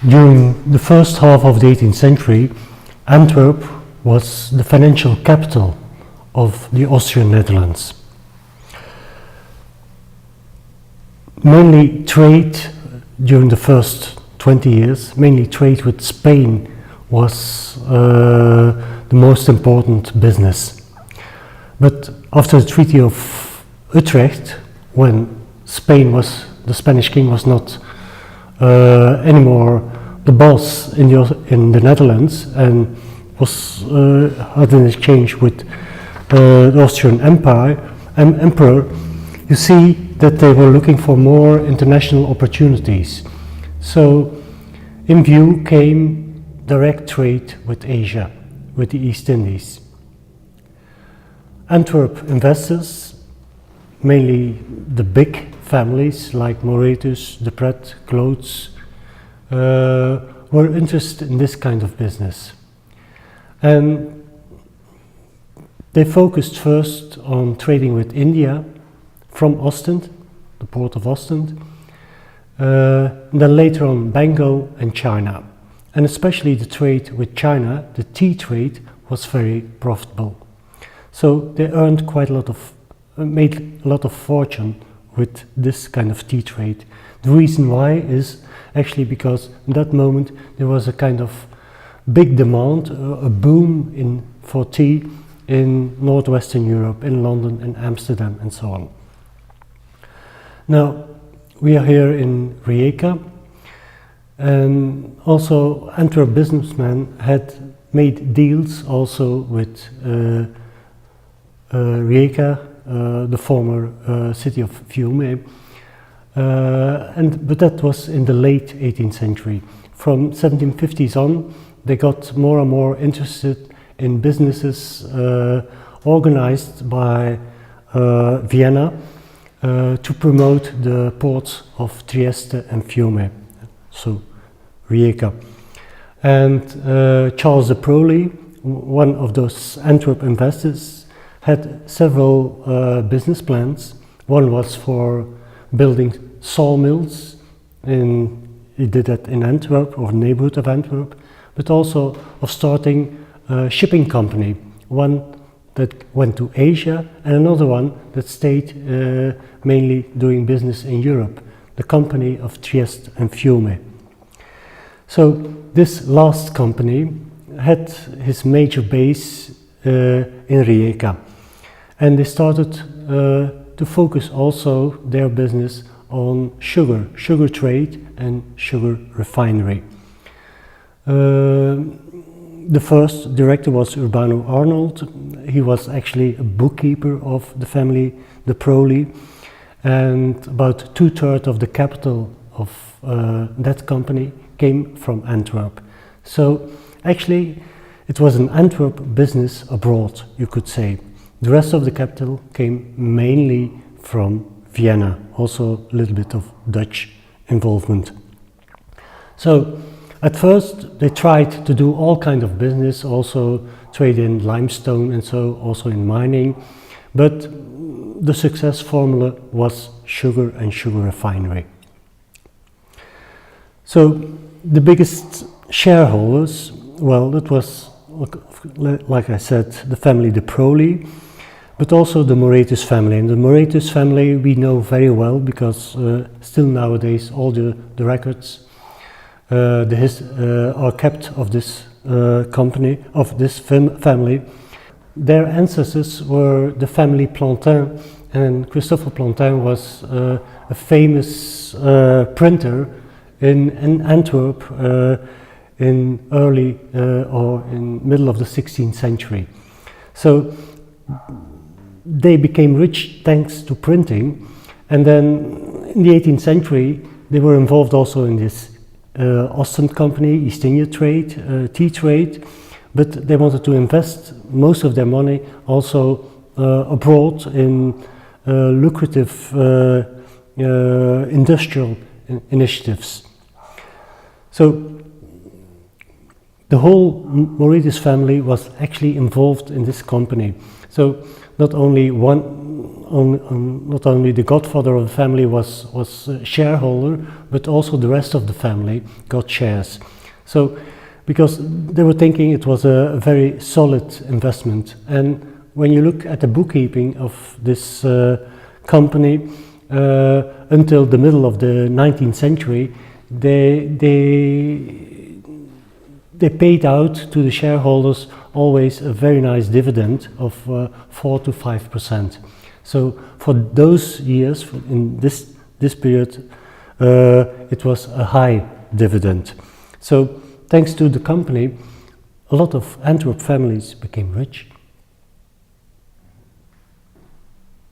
During the first half of the 18th century, Antwerp was the financial capital of the Austrian Netherlands. Mainly trade during the first 20 years, mainly trade with Spain was the most important business. But after the Treaty of Utrecht, when the Spanish king was not anymore the boss in the Netherlands and was had an exchange with the Austrian Emperor, you see that they were looking for more international opportunities. So in view came direct trade with Asia, with the East Indies. Antwerp investors, mainly the big families like Moretus, De Pret, Cloots, were interested in this kind of business. And they focused first on trading with India from Ostend, the port of Ostend, then later on Bengal and China. And especially the trade with China, the tea trade, was very profitable. So they earned made a lot of fortune with this kind of tea trade. The reason why is actually because in that moment there was a kind of big demand, a boom for tea in northwestern Europe, in London, in Amsterdam and so on. Now we are here in Rijeka, and also Antwerp businessmen had made deals also with Rijeka, the former city of Fiume, but that was in the late 18th century. From 1750s on, they got more and more interested in businesses organized by Vienna to promote the ports of Trieste and Fiume, so Rijeka. And Charles de Prolly, one of those Antwerp investors, had several business plans. One was for building sawmills, he did that in Antwerp or neighborhood of Antwerp, but also of starting a shipping company, one that went to Asia and another one that stayed mainly doing business in Europe, the company of Trieste and Fiume. So this last company had his major base in Rijeka, and they started to focus also their business on sugar trade and sugar refinery. The first director was Urbano Arnold. He was actually a bookkeeper of the family De Prolly, and about 2/3 of the capital of that company came from Antwerp. So actually it was an Antwerp business abroad, you could say. The rest of the capital came mainly from Vienna, also a little bit of Dutch involvement. So at first they tried to do all kind of business, also trade in limestone and so also in mining, but the success formula was sugar and sugar refinery. So the biggest shareholders, well, that was, like I said, the family De Prolly, but also the Moretus family. And the Moretus family we know very well because still nowadays all the records are kept of this company, of this family. Their ancestors were the family Plantin, and Christophe Plantin was a famous printer in Antwerp in early or in middle of the 16th century. So they became rich thanks to printing, and then in the 18th century they were involved also in this Ostend company, East India trade, tea trade, but they wanted to invest most of their money also abroad in lucrative industrial initiatives. So the whole Moretus family was actually involved in this company. So not only one not only the godfather of the family was a shareholder, but also the rest of the family got shares. So, because they were thinking it was a very solid investment. And when you look at the bookkeeping of this company, until the middle of the 19th century, they paid out to the shareholders always a very nice dividend of 4 to 5%. So for those years, in this period, it was a high dividend. So thanks to the company, a lot of Antwerp families became rich.